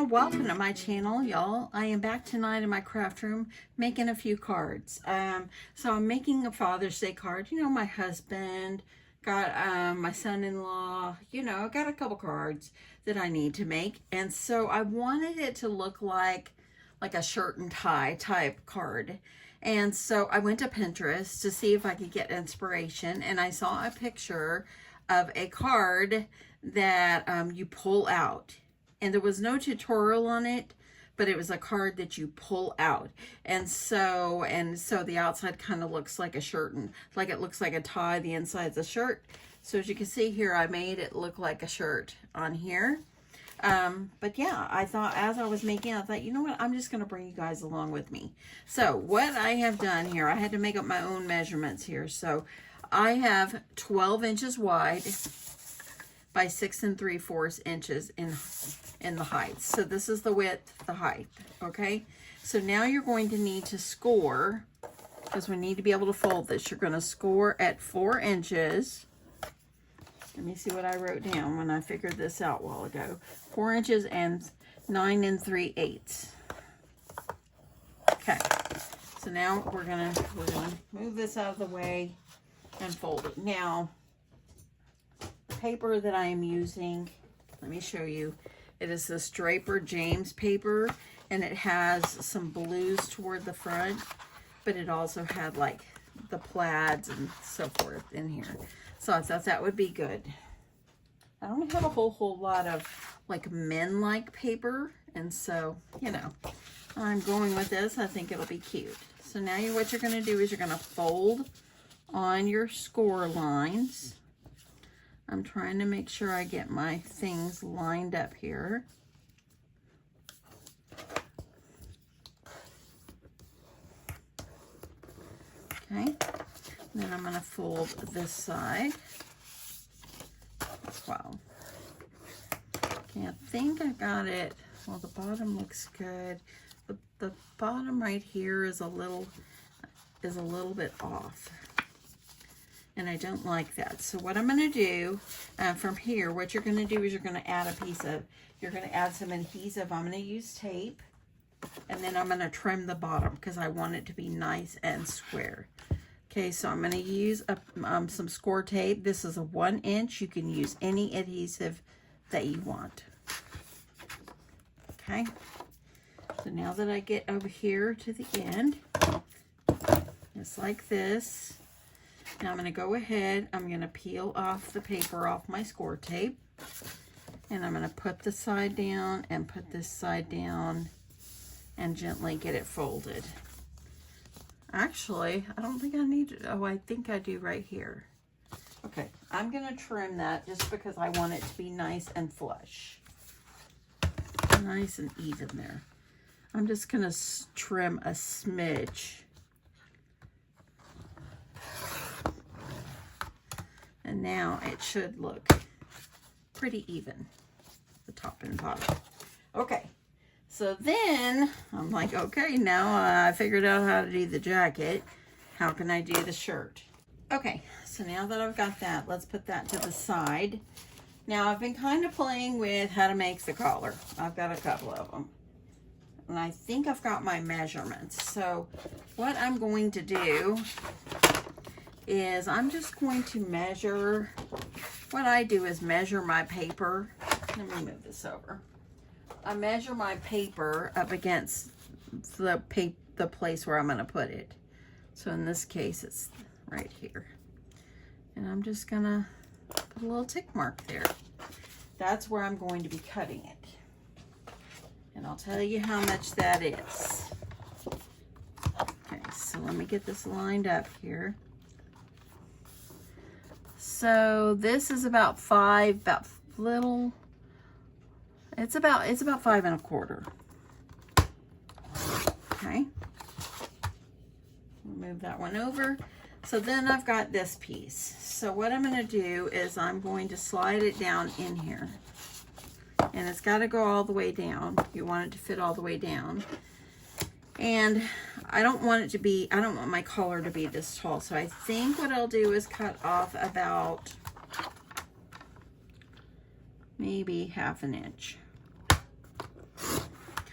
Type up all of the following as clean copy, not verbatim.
welcome to my channel, y'all. I am back tonight in my craft room making a few cards. So I'm making a Father's Day card. You know, my husband got my son-in-law, you know, got a couple cards that I need to make. And so I wanted it to look like a shirt and tie type card. And so I went to Pinterest to see if I could get inspiration, and I saw a picture of a card that you pull out. And there was no tutorial on it, but it was a card that you pull out. And so the outside kind of looks like a shirt, and like it looks like a tie, the inside's a shirt. So as you can see here, I made it look like a shirt on here. But yeah, I thought as I was making it, I thought, you know what, I'm just going to bring you guys along with me. So what I have done here, I had to make up my own measurements here. So I have 12 inches wide by 6 3/4 inches in the height. So this is the width, the height, okay? So now you're going to need to score, because we need to be able to fold this. You're going to score at 4 inches. Let me see what I wrote down when I figured this out a while ago. 4 inches and 9 3/8. Okay. So now we're gonna move this out of the way and fold it. Now, the paper that I am using, let me show you. It is this Draper James paper, and it has some blues toward the front, but it also had like the plaids and so forth in here. So I thought that would be good. I don't have a whole lot of like men-like paper, and so, you know, I'm going with this. I think it'll be cute. So now what you're going to do is you're going to fold on your score lines. I'm trying to make sure I get my things lined up here. Okay. Then I'm going to fold this side as well. Okay, I think I got it. Well, the bottom looks good. The bottom right here is a little bit off, and I don't like that. So what I'm going to do from here, what you're going to do is you're going to add you're going to add some adhesive. I'm going to use tape, and then I'm going to trim the bottom because I want it to be nice and square. Okay, so I'm going to use some score tape. This is a 1 inch. You can use any adhesive that you want. Okay, so now that I get over here to the end, just like this, now I'm going to go ahead, I'm going to peel off the paper off my score tape, and I'm going to put the side down and put this side down and gently get it folded. Actually, I don't think I need to. Oh, I think I do right here. Okay, I'm going to trim that just because I want it to be nice and flush. Nice and even there. I'm just going to trim a smidge. And now it should look pretty even, the top and bottom. Okay. So then I'm like, okay, now I figured out how to do the jacket. How can I do the shirt? Okay, so now that I've got that, let's put that to the side. Now I've been kind of playing with how to make the collar. I've got a couple of them. And I think I've got my measurements. So what I'm going to do is I'm just going to measure. What I do is measure my paper. Let me move this over. I measure my paper up against the place where I'm going to put it. So in this case, it's right here. And I'm just going to put a little tick mark there. That's where I'm going to be cutting it. And I'll tell you how much that is. Okay, so let me get this lined up here. So this is about 5, it's about 5 1/4. Okay. Move that one over. So then I've got this piece. So what I'm going to do is I'm going to slide it down in here. And it's got to go all the way down. You want it to fit all the way down. And I don't want my collar to be this tall. So I think what I'll do is cut off about maybe 1/2 inch.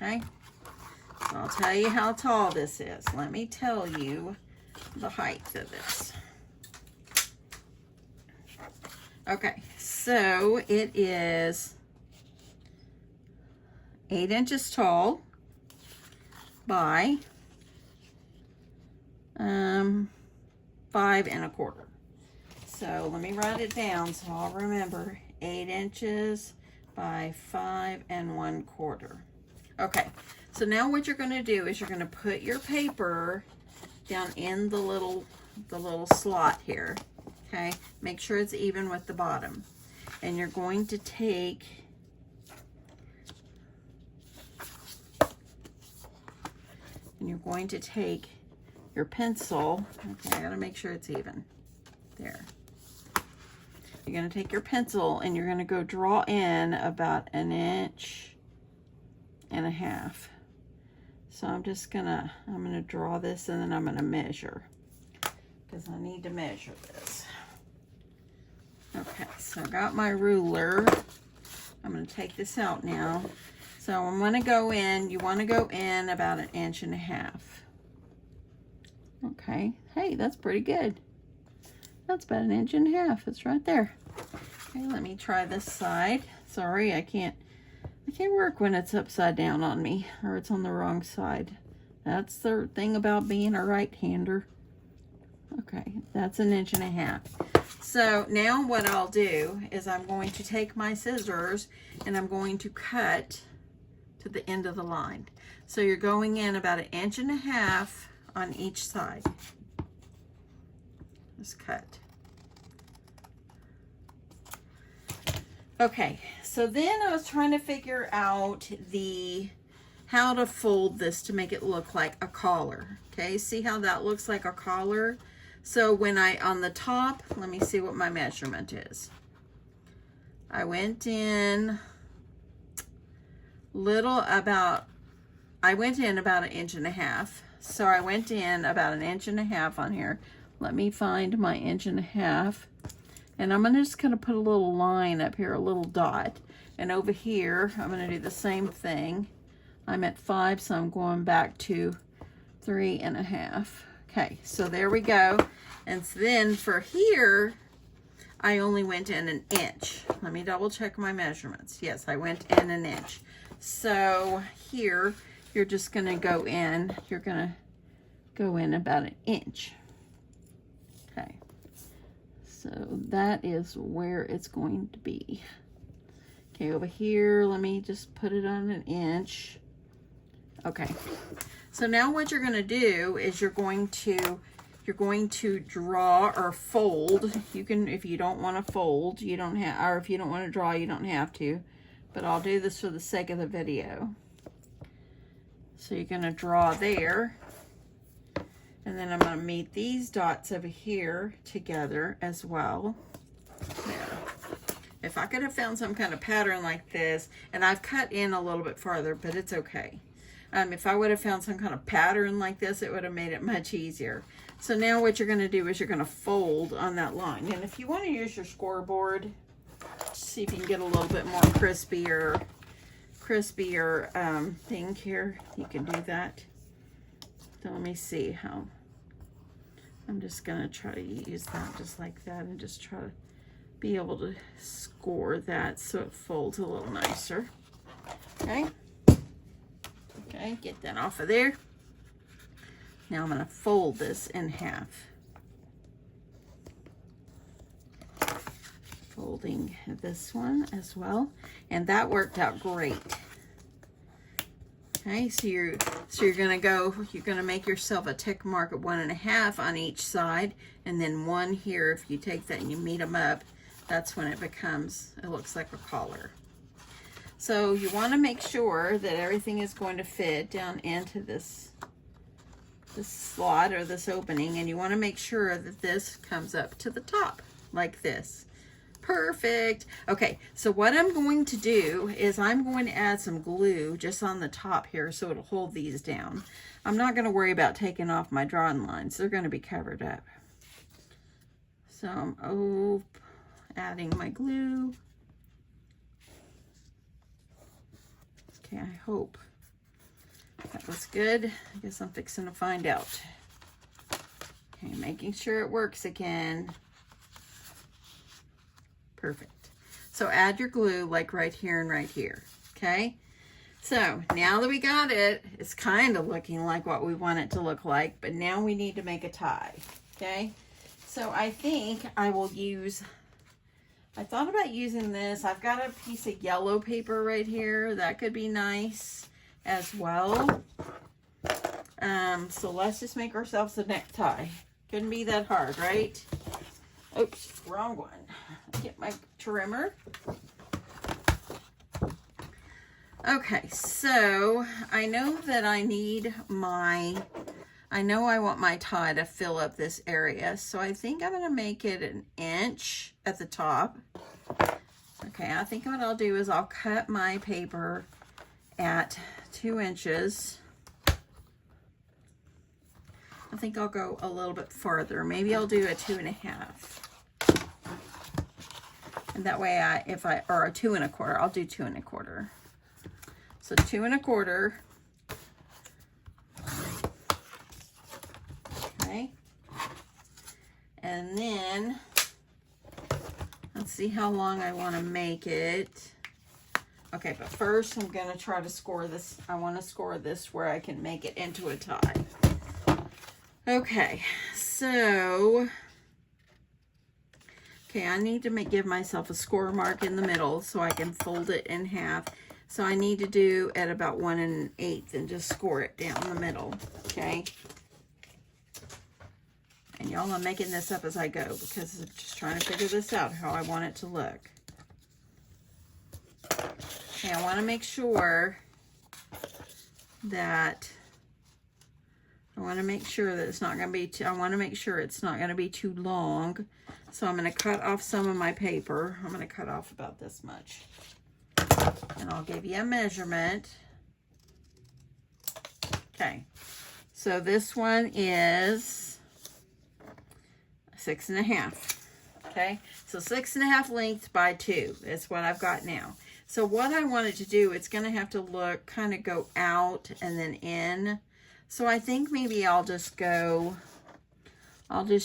Okay, so I'll tell you how tall this is. Let me tell you the height of this. Okay, so it is 8 inches tall by 5 1/4. So let me write it down so I'll remember. 8 inches by 5 1/4. Okay, so now what you're going to do is you're going to put your paper down in the little slot here. Okay, make sure it's even with the bottom, and you're going to take your pencil. Okay, I gotta make sure it's even. There. You're gonna take your pencil and you're gonna go draw in about 1.5 inches. So I'm gonna draw this, and then I'm gonna measure, because I need to measure this. Okay, so I got my ruler. I'm gonna take this out now. So I'm gonna go in, you wanna go in about 1.5 inches. Okay, hey, that's pretty good. That's about 1.5 inches. It's right there. Okay, let me try this side. Sorry, I can't work when it's upside down on me, or it's on the wrong side. That's the thing about being a right-hander. Okay, that's 1.5 inches. So now what I'll do is I'm going to take my scissors and I'm going to cut to the end of the line. So you're going in about 1.5 inches on each side. Just cut. Okay, so then I was trying to figure out how to fold this to make it look like a collar. Okay, see how that looks like a collar? So when on the top, let me see what my measurement is. I went in about 1.5 inches. So I went in about 1.5 inches on here. Let me find my 1.5 inches. And I'm just gonna put a little line up here, a little dot. And over here, I'm gonna do the same thing. I'm at 5, so I'm going back to 3.5. Okay, so there we go. And then for here, I only went in 1 inch. Let me double check my measurements. Yes, I went in 1 inch. So here, you're just gonna go in, about 1 inch. Okay, so that is where it's going to be. Okay, over here, let me just put it on 1 inch. Okay, so now what you're gonna do is you're going to draw or fold. You can, if you don't want to fold, you don't have, or if you don't want to draw, you don't have to, but I'll do this for the sake of the video. So you're going to draw there, and then I'm going to meet these dots over here together as well. There. If I could have found some kind of pattern like this, and I've cut in a little bit farther, but it's okay. If I would have found some kind of pattern like this, it would have made it much easier. So now what you're going to do is you're going to fold on that line. And if you want to use your scoreboard, see if you can get a little bit more crispier thing here, you can do that. So let me see how. I'm just going to try to use that just like that, and just try to be able to score that so it folds a little nicer. Okay. Okay, get that off of there. Now I'm going to fold this in half. Folding this one as well. And that worked out great. Okay, so you're going to make yourself a tick mark at 1.5 on each side, and then 1 here. If you take that and you meet them up, that's when it looks like a collar. So you want to make sure that everything is going to fit down into this slot or this opening, and you want to make sure that this comes up to the top like this. Perfect. Okay, so what I'm going to do is I'm going to add some glue just on the top here so it'll hold these down. I'm not going to worry about taking off my drawing lines. They're going to be covered up. So I'm adding my glue. Okay, I hope That was good. I guess I'm fixing to find out. Okay, making sure it works again. Perfect. So add your glue like right here and right here. Okay. So now that we got it, it's kind of looking like what we want it to look like, but now we need to make a tie. Okay. So I think I will use, I thought about using this. I've got a piece of yellow paper right here. That could be nice as well. So let's just make ourselves a necktie. Couldn't be that hard, right? Oops, wrong one. Get my trimmer. Okay, so I know that I want my tie to fill up this area. So I think I'm going to make it an inch at the top. Okay, I think what I'll do is I'll cut my paper at 2 inches. I think I'll go a little bit farther. Maybe I'll do a 2.5. And that way or a 2 1/4, I'll do 2 1/4. So 2 1/4. Okay. And then let's see how long I want to make it. Okay, but first I'm going to try to score this. I want to score this where I can make it into a tie. Okay, so I need to give myself a score mark in the middle so I can fold it in half. So I need to do at about 1 1/8 and just score it down the middle, okay? And y'all, I'm making this up as I go because I'm just trying to figure this out, how I want it to look. Okay, I want to make sure that it's not going to be too, I want to make sure it's not going to be too long. So I'm going to cut off some of my paper. I'm going to cut off about this much. And I'll give you a measurement. Okay. So this one is 6 1/2. Okay. So 6 1/2 length by 2 is what I've got now. So what I wanted to do, it's going to have to look, kind of go out and then in. So I think maybe I'll just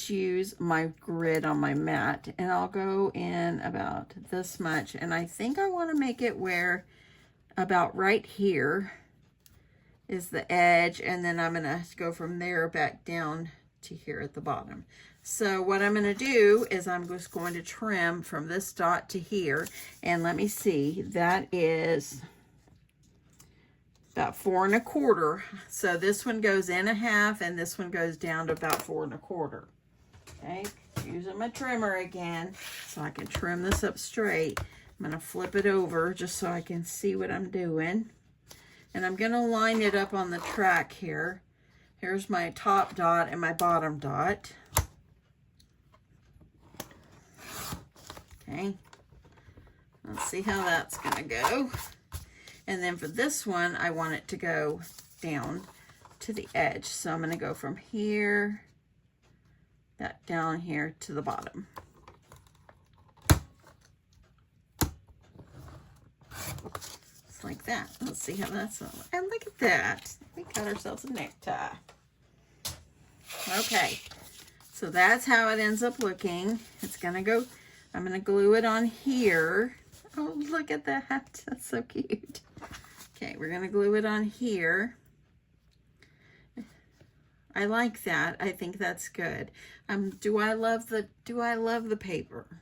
use my grid on my mat and I'll go in about this much. And I think I want to make it where about right here is the edge. And then I'm going to go from there back down to here at the bottom. So what I'm going to do is I'm just going to trim from this dot to here. And let me see, that is about 4 1/4. So this one goes in 1/2 and this one goes down to about 4 1/4. Okay, using my trimmer again so I can trim this up straight. I'm going to flip it over just so I can see what I'm doing. And I'm going to line it up on the track here. Here's my top dot and my bottom dot. Okay, let's see how that's going to go. And then for this one, I want it to go down to the edge. So I'm going to go from here, that down here to the bottom. Just like that. Let's see how that's going. And look at that. We got ourselves a necktie. Okay. So that's how it ends up looking. It's going to go, I'm going to glue it on here. Oh, look at that. That's so cute. Okay, we're going to glue it on here. I like that. I think that's good. Do I love the paper?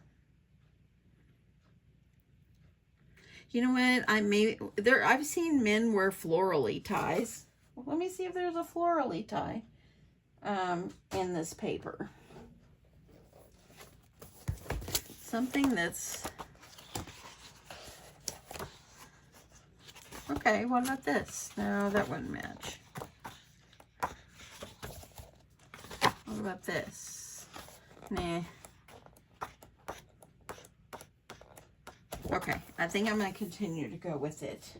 You know what? I've seen men wear florally ties. Well, let me see if there's a florally tie in this paper. Something that's okay. What about this? No, that wouldn't match. What about this? Nah. Okay, I think I'm going to continue to go with it.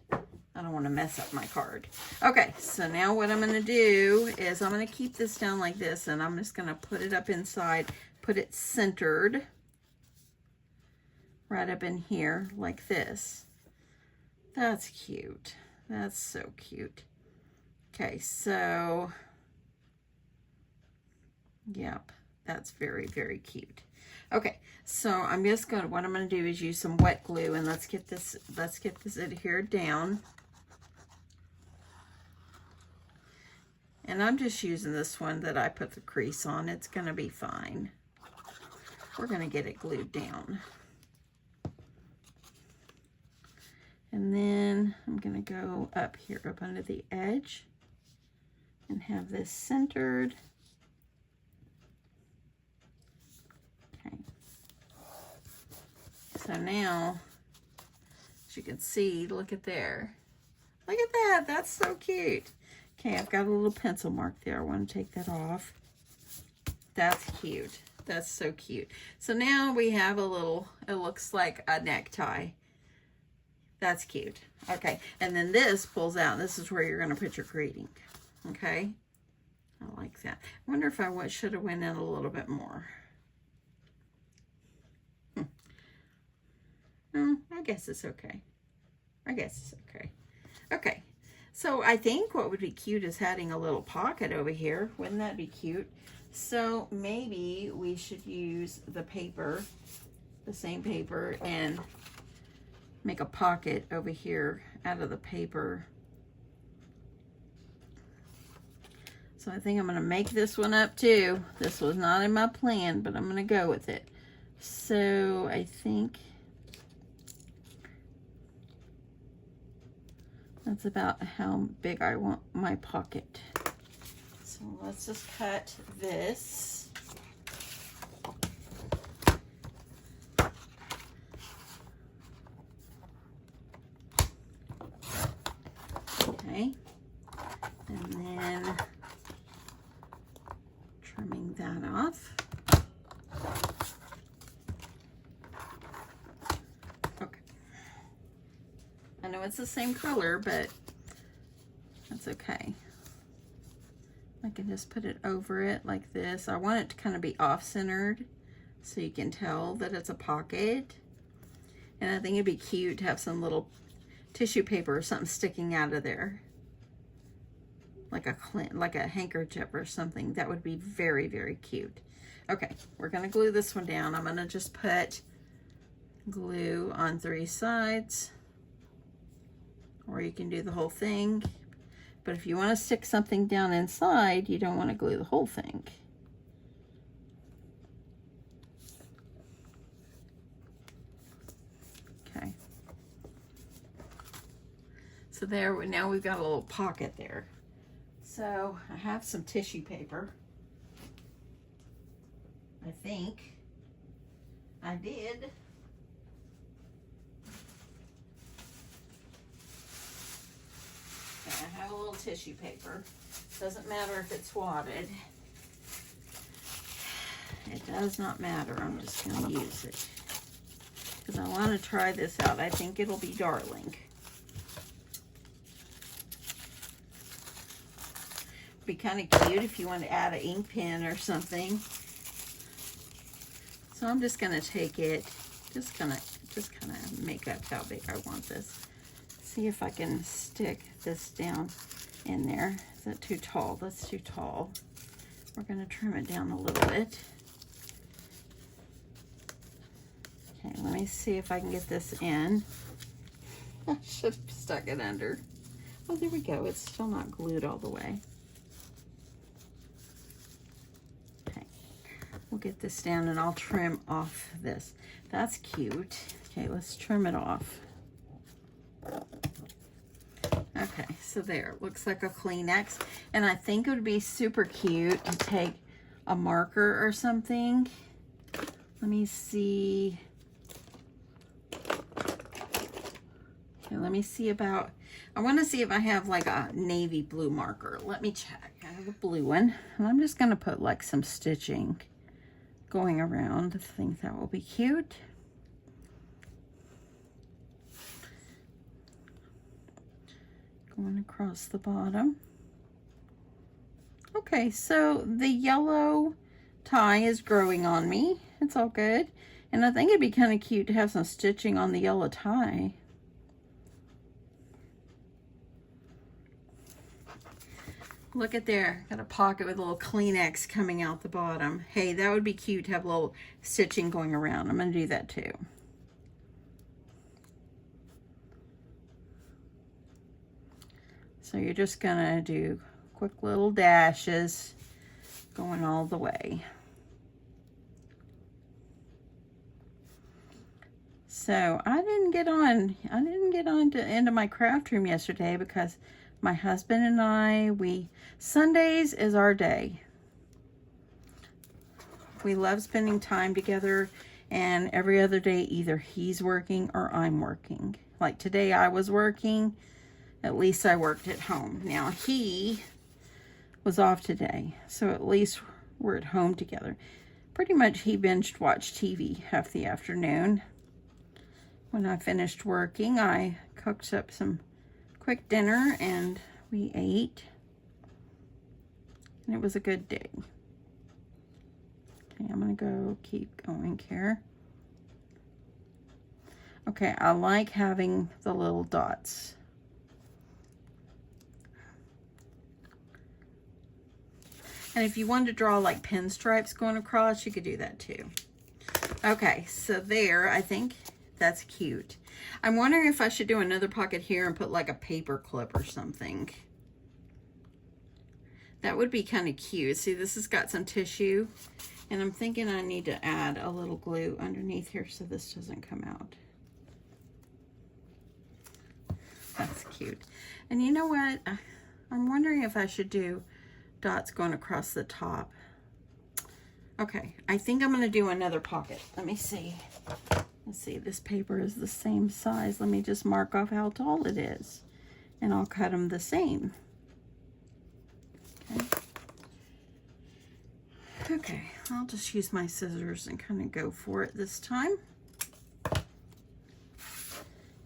I don't want to mess up my card. Okay, so now what I'm going to do is I'm going to keep this down like this, and I'm just going to put it up inside, put it centered right up in here like this. That's cute. That's so cute. Okay, so, yep, that's very, very cute. Okay, so I'm just going to, what I'm going to do is use some wet glue, and let's get this adhered down. And I'm just using this one that I put the crease on. It's going to be fine. We're going to get it glued down. And then I'm going to go up here, up under the edge, and have this centered. Okay. So now, as you can see, look at there. Look at that. That's so cute. Okay, I've got a little pencil mark there. I want to take that off. That's cute. That's so cute. So now we have a little, it looks like a necktie. That's cute. Okay, and then this pulls out. This is where you're going to put your greeting. Okay, I like that. I wonder if I should have went in a little bit more. I guess it's okay. I guess it's okay. Okay, so I think what would be cute is having a little pocket over here. Wouldn't that be cute? So maybe we should use the paper, the same paper, and make a pocket over here out of the paper. So I think I'm going to make this one up too. This was not in my plan, but I'm going to go with it. So I think that's about how big I want my pocket. So let's just cut this. Okay, and then trimming that off. Okay, I know it's the same color, but that's okay. I can just put it over it like this. I want it to kind of be off-centered so you can tell that it's a pocket. And I think it'd be cute to have some little tissue paper or something sticking out of there. Like a handkerchief or something. That would be very, very cute. Okay, we're gonna glue this one down. I'm gonna just put glue on 3 sides. Or you can do the whole thing. But if you want to stick something down inside, you don't want to glue the whole thing. Okay. So there, now we've got a little pocket there. So I have some tissue paper. I think I did. I have a little tissue paper. Doesn't matter if it's wadded. It does not matter. I'm just going to use it because I want to try this out. I think it'll be darling. Be kind of cute if you want to add an ink pen or something. So I'm just going to take it, just kind of make up how big I want this. See if I can stick this down in there. Is that too tall? That's too tall. We're going to trim it down a little bit. Okay, let me see if I can get this in. I should have stuck it under. Oh, there we go. It's still not glued all the way. Okay, we'll get this down and I'll trim off this. That's cute. Okay, let's trim it off. Okay, so there, looks like a Kleenex. And I think it would be super cute to take a marker or something. Let me see. Okay, let me see about, I want to see if I have like a navy blue marker. Let me check. I have a blue one. And I'm just going to put like some stitching going around. I think that will be cute. Going across the bottom. Okay, so the yellow tie is growing on me. It's all good. And I think it'd be kind of cute to have some stitching on the yellow tie. Look at there. Got a pocket with a little Kleenex coming out the bottom. Hey, that would be cute to have a little stitching going around. I'm going to do that too. So you're just going to do quick little dashes going all the way. So I didn't get on to into my craft room yesterday because my husband and I, Sundays is our day. We love spending time together, and every other day either he's working or I'm working. Like today I was working, at least I worked at home. Now he was off today, so at least we're at home together. Pretty much he binged watched TV half the afternoon. When I finished working, I cooked up some quick dinner and we ate. And it was a good day. Okay, I'm gonna keep going here. Okay, I like having the little dots. And if you wanted to draw like pinstripes going across, you could do that too. Okay, so there, I think that's cute. I'm wondering if I should do another pocket here and put like a paper clip or something. That would be kind of cute. See, this has got some tissue, and I'm thinking I need to add a little glue underneath here so this doesn't come out. That's cute. And you know what? I'm wondering if I should do dots going across the top. Okay, I think I'm going to do another pocket. Let me see. Let's see, this paper is the same size. Let me just mark off how tall it is, and I'll cut them the same. Okay, I'll just use my scissors and kind of go for it this time.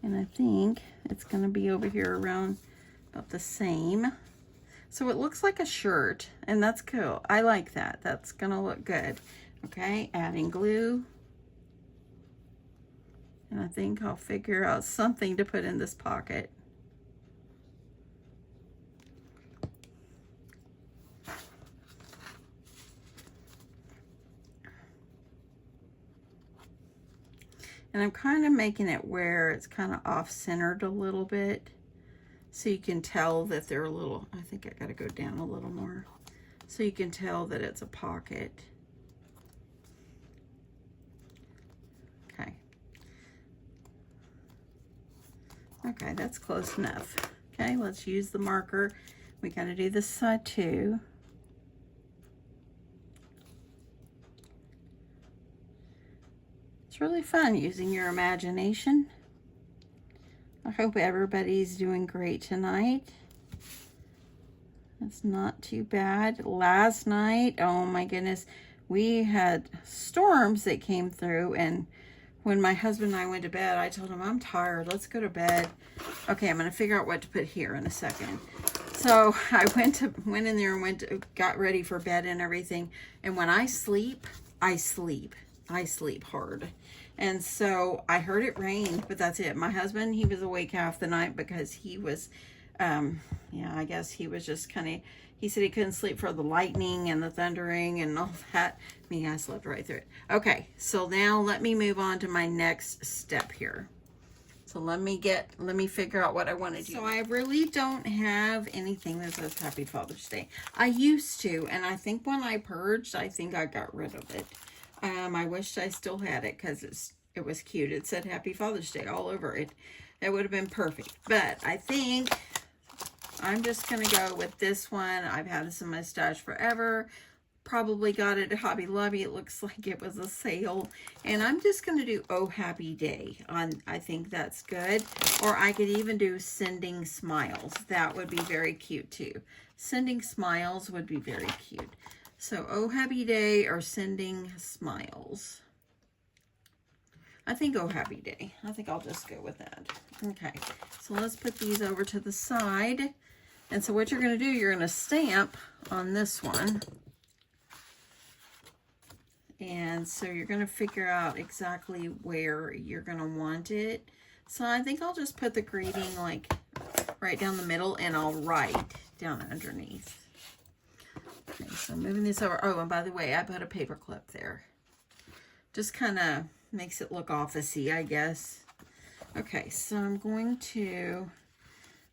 And I think it's going to be over here around about the same. So it looks like a shirt, and that's cool. I like that. That's going to look good. Okay, adding glue. And I think I'll figure out something to put in this pocket. And I'm kind of making it where it's kind of off-centered a little bit. So you can tell that they're a little, I think I got to go down a little more. So you can tell that it's a pocket. Okay. Okay, that's close enough. Okay, let's use the marker. We got to do this side too. It's really fun using your imagination. I hope everybody's doing great tonight. It's not too bad. Last night, oh my goodness, we had storms that came through, and when my husband and I went to bed, I told him, I'm tired, let's go to bed. Okay, I'm gonna figure out what to put here in a second. So I went in there and got ready for bed and everything. And when I sleep, I sleep hard. And so I heard it rain, but that's it. My husband, he was awake half the night because he was, yeah, I guess he was just kind of, he said he couldn't sleep for the lightning and the thundering and all that. Me, I slept right through it. Okay, so now let me move on to my next step here. So let me figure out what I want to do. So I really don't have anything that says Happy Father's Day. I used to, and I think when I purged, I think I got rid of it. I wished I still had it because it was cute. It said Happy Father's Day all over it. That would have been perfect. But I think I'm just going to go with this one. I've had this in my stash forever. Probably got it at Hobby Lobby. It looks like it was a sale. And I'm just going to do Oh Happy Day. I think that's good. Or I could even do Sending Smiles. That would be very cute too. Sending Smiles would be very cute. So, Oh Happy Day or Sending Smiles. I think Oh Happy Day. I think I'll just go with that. Okay, so let's put these over to the side. And so what you're going to do, you're going to stamp on this one. And so you're going to figure out exactly where you're going to want it. So I think I'll just put the greeting like right down the middle, and I'll write down underneath. Okay, so moving this over. Oh, and by the way, I put a paper clip there. Just kind of makes it look officey, I guess. Okay, so I'm going to,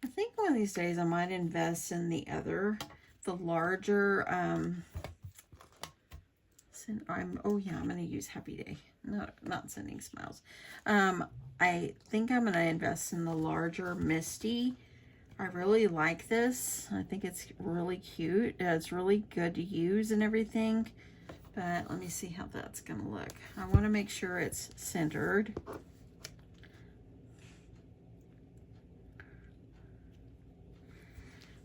I think one of these days I might invest in the larger, oh yeah, I'm going to use Happy Day. No, not Sending Smiles. I think I'm going to invest in the larger Misty. I really like this. I think it's really cute. It's really good to use and everything. But let me see how that's going to look. I want to make sure it's centered.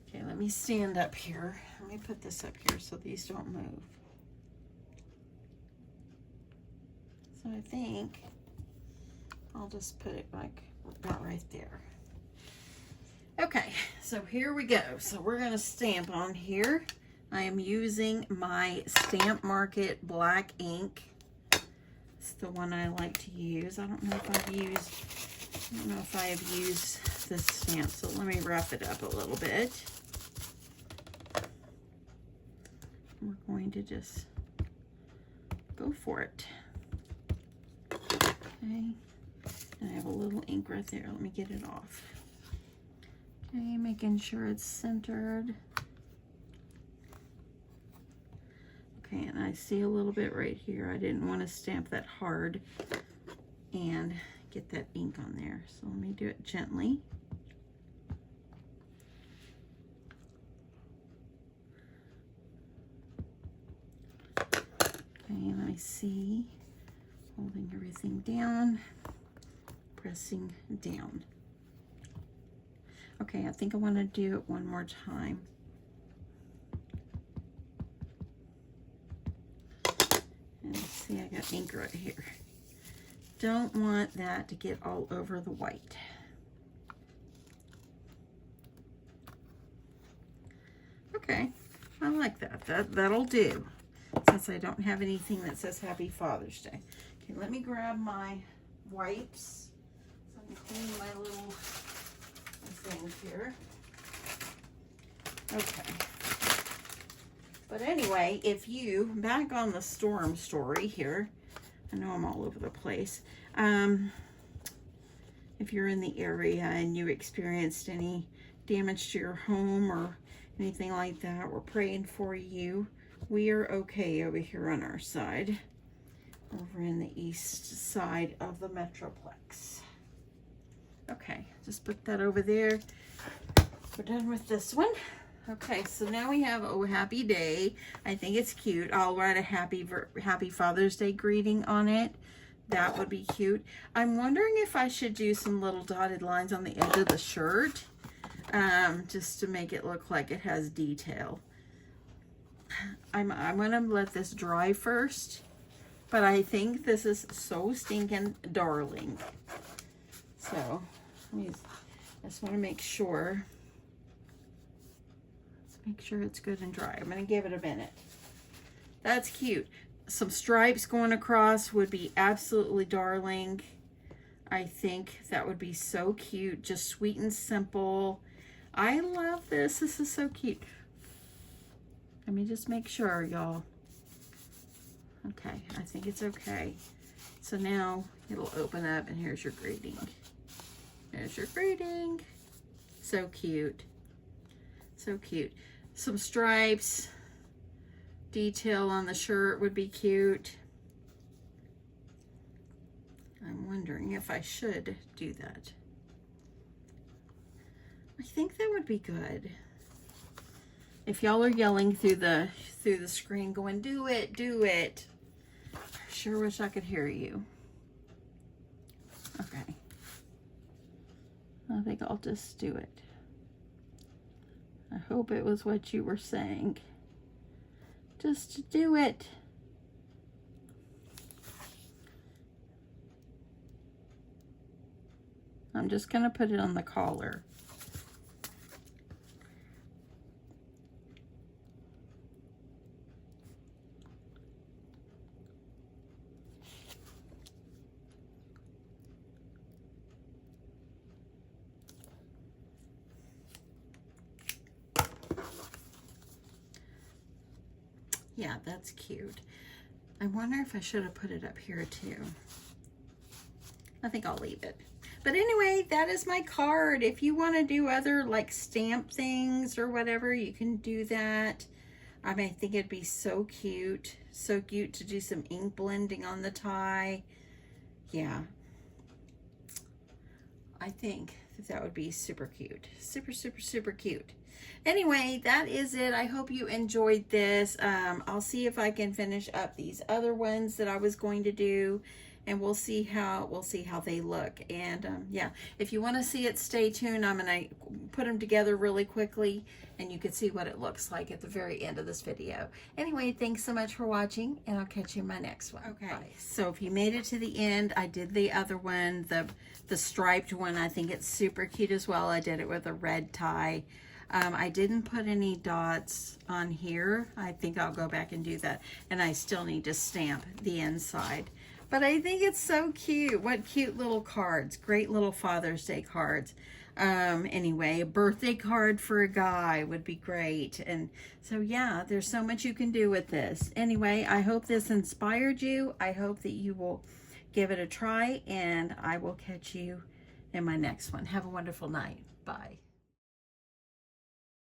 Okay, let me stand up here. Let me put this up here so these don't move. So I think I'll just put it like about right there. Okay, so here we go. So we're going to stamp on here. I am using my Stamp Market black ink. It's the one I like to use. I don't know if I have used this stamp, so let me rough it up a little bit. We're going to just go for it. Okay, and I have a little ink right there. Let me get it off. Okay, making sure it's centered. Okay, and I see a little bit right here. I didn't want to stamp that hard and get that ink on there. So let me do it gently. Okay, and I see holding everything down, pressing down. Okay, I think I want to do it one more time. And see, I got ink right here. Don't want that to get all over the white. Okay, I like that. That'll do, since I don't have anything that says Happy Father's Day. Okay, let me grab my wipes so I can clean my little thing here. Okay. But anyway, if you, back on the storm story here, I know I'm all over the place. If you're in the area and you experienced any damage to your home or anything like that, we're praying for you. We are okay over here on our side, over in the east side of the Metroplex. Okay, just put that over there. We're done with this one. Okay, so now we have Oh Happy Day. I think it's cute. I'll write a happy Father's Day greeting on it. That would be cute. I'm wondering if I should do some little dotted lines on the edge of the shirt, just to make it look like it has detail. I'm gonna let this dry first, but I think this is so stinking darling. So I just want to make sure. Make sure it's good and dry. I'm going to give it a minute. That's cute. Some stripes going across would be absolutely darling. I think that would be so cute. Just sweet and simple. I love this. This is so cute. Let me just make sure, y'all. Okay, I think it's okay. So now it'll open up and here's your greeting. There's your greeting. So cute. So cute. Some stripes, detail on the shirt would be cute. I'm wondering if I should do that. I think that would be good. If y'all are yelling through the screen going, do it, do it. I sure wish I could hear you. Okay. I think I'll just do it. I hope it was what you were saying. Just do it. I'm just going to put it on the collar. Yeah, that's cute. I wonder if I should have put it up here too. I think I'll leave it. But anyway, that is my card. If you want to do other like stamp things or whatever, you can do that. I mean, I think it'd be so cute. So cute to do some ink blending on the tie. Yeah. I think that would be super cute. Super, super, super cute. Anyway, that is it. I hope you enjoyed this. I'll see if I can finish up these other ones that I was going to do, and we'll see how they look. And yeah, if you want to see it, stay tuned. I'm gonna put them together really quickly, and you can see what it looks like at the very end of this video. Anyway, thanks so much for watching, and I'll catch you in my next one. Okay. Bye. So if you made it to the end, I did the other one, the striped one. I think it's super cute as well. I did it with a red tie. I didn't put any dots on here. I think I'll go back and do that. And I still need to stamp the inside. But I think it's so cute. What cute little cards. Great little Father's Day cards. Anyway, a birthday card for a guy would be great. And so yeah, there's so much you can do with this. Anyway, I hope this inspired you. I hope that you will give it a try, and I will catch you in my next one. Have a wonderful night. Bye.